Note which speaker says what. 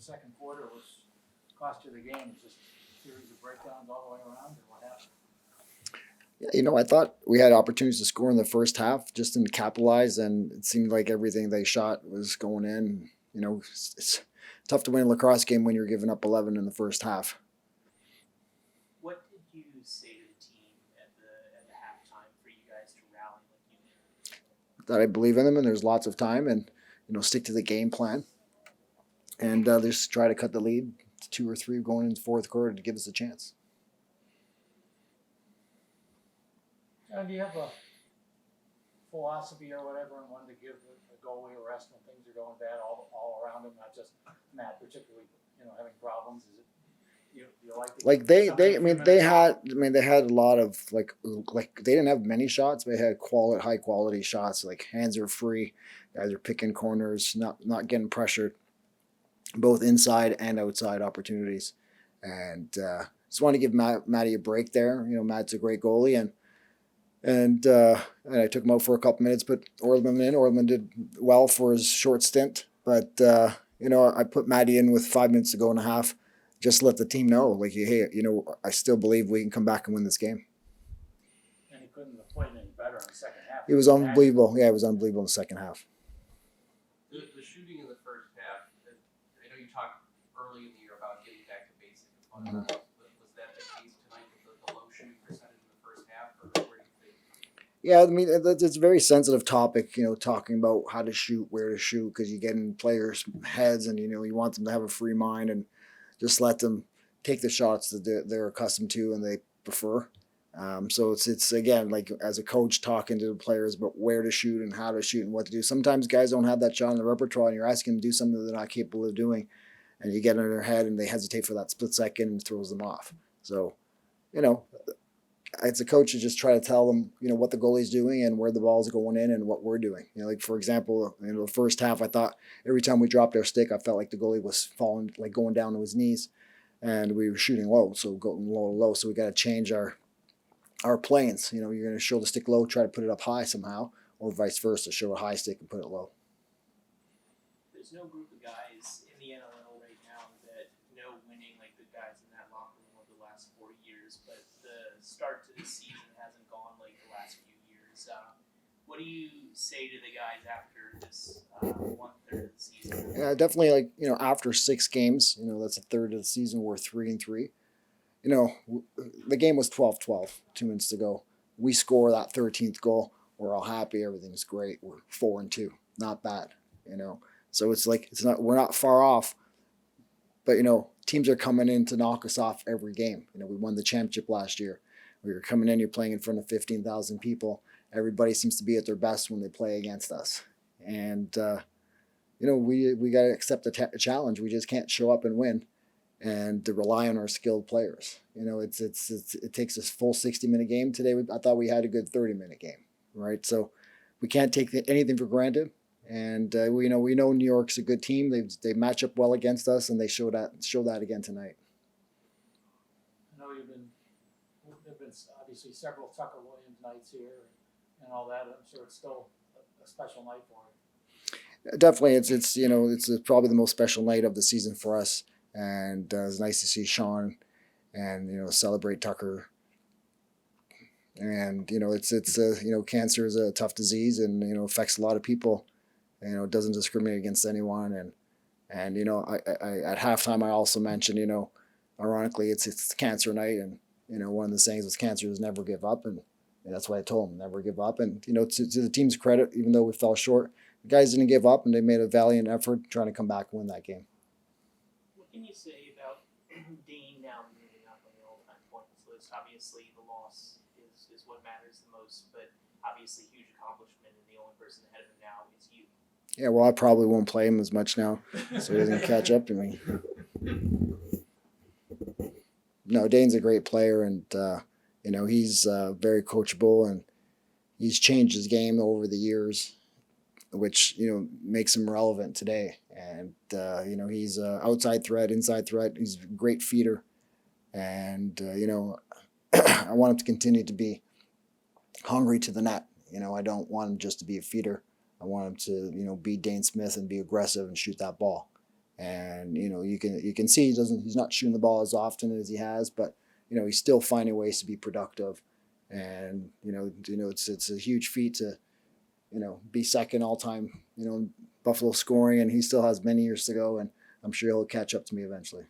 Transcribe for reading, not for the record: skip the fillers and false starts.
Speaker 1: the second quarter was cost you the game? It's just a series of breakdowns all the way around, or what happened?
Speaker 2: I thought we had opportunities to score in the first half, just didn't capitalize, and it seemed like everything they shot was going in. It's tough to win a lacrosse game when you're giving up 11 in the first half.
Speaker 3: What did you say to the team at the halftime for you guys to rally like you did?
Speaker 2: That I believe in them, and there's lots of time, and stick to the game plan, and just try to cut the lead to 2 or 3 going into the fourth quarter to give us a chance.
Speaker 1: John, do you have a philosophy or whatever and one to give a goalie a rest when things are going bad all around him, not just Matt particularly, having problems? Is it you like
Speaker 2: they had a lot of like they didn't have many shots, but they had high quality shots. Like hands are free, guys are picking corners, not getting pressured, both inside and outside opportunities. And just want to give Matty a break there. Matt's a great goalie, and I took him out for a couple minutes, but Orlman did well for his short stint. But I put Matty in with 5 minutes to go and a half, just to let the team know, like, hey, I still believe we can come back and win this game.
Speaker 1: And he couldn't have played any better in the second half.
Speaker 2: It was unbelievable. Yeah, it was unbelievable in the second half.
Speaker 4: The shooting in the first half, I know you talked early in the year about getting back to basic fundamentals. Was that the case tonight with the low shooting percentage in the first half, or where do you think?
Speaker 2: Yeah, I mean, it's a very sensitive topic, talking about how to shoot, where to shoot, because you get in players' heads and, you want them to have a free mind and just let them take the shots that they're accustomed to and they prefer. So it's again, like as a coach talking to the players about where to shoot and how to shoot and what to do. Sometimes guys don't have that shot in the repertoire and you're asking them to do something they're not capable of doing, and you get in their head and they hesitate for that split second and it throws them off. So, as a coach, you just try to tell them, what the goalie's doing and where the ball's going in and what we're doing. Like, for example, in the first half, I thought every time we dropped our stick, I felt like the goalie was falling, like going down to his knees, and we were shooting low, so going low. So we got to change our planes. You're going to show the stick low, try to put it up high somehow, or vice versa, show a high stick and put it low.
Speaker 3: There's no group of guys in the NLL right now that know winning like the guys in that locker room over the last 4 years, but the start to the season hasn't gone like the last few years. What do you say to the guys after this 1/3 of the season?
Speaker 2: Yeah, definitely. After 6 games, that's a third of the season. We're 3-3. The game was 12-12, 2 minutes to go. We score that 13th goal. We're all happy. Everything's great. We're 4-2. Not bad. So it's like we're not far off. But teams are coming in to knock us off every game. We won the championship last year. We were coming in. You're playing in front of 15,000 people. Everybody seems to be at their best when they play against us. And we got to accept the challenge. We just can't show up and win, and to rely on our skilled players. It takes a full 60-minute game today. I thought we had a good 30-minute game, right? So we can't take anything for granted. And we know New York's a good team. They match up well against us, and they show that again tonight.
Speaker 1: I know there've been obviously several Tucker Williams nights here and all that. I'm sure it's still a special night for him.
Speaker 2: Definitely, it's probably the most special night of the season for us, and it's nice to see Sean and celebrate Tucker. And cancer is a tough disease, and affects a lot of people. It doesn't discriminate against anyone, and I at halftime I also mentioned, ironically it's cancer night, and one of the sayings with cancer is never give up, and that's why I told him never give up. And to the team's credit, even though we fell short, the guys didn't give up, and they made a valiant effort trying to come back and win that game.
Speaker 3: What can you say about Dhane now moving up on the all-time points list? Obviously, the loss is what matters the most, but obviously huge accomplishment, and the only person ahead of him now is you.
Speaker 2: Yeah, well, I probably won't play him as much now, so he doesn't catch up to me. No, Dane's a great player, and he's very coachable, and he's changed his game over the years, which makes him relevant today. And he's outside threat, inside threat. He's a great feeder, and I want him to continue to be hungry to the net. I don't want him just to be a feeder. I want him to, be Dhane Smith and be aggressive and shoot that ball. And you can see he's not shooting the ball as often as he has, but he's still finding ways to be productive. And it's a huge feat to be second all time Buffalo scoring, and he still has many years to go, and I'm sure he'll catch up to me eventually.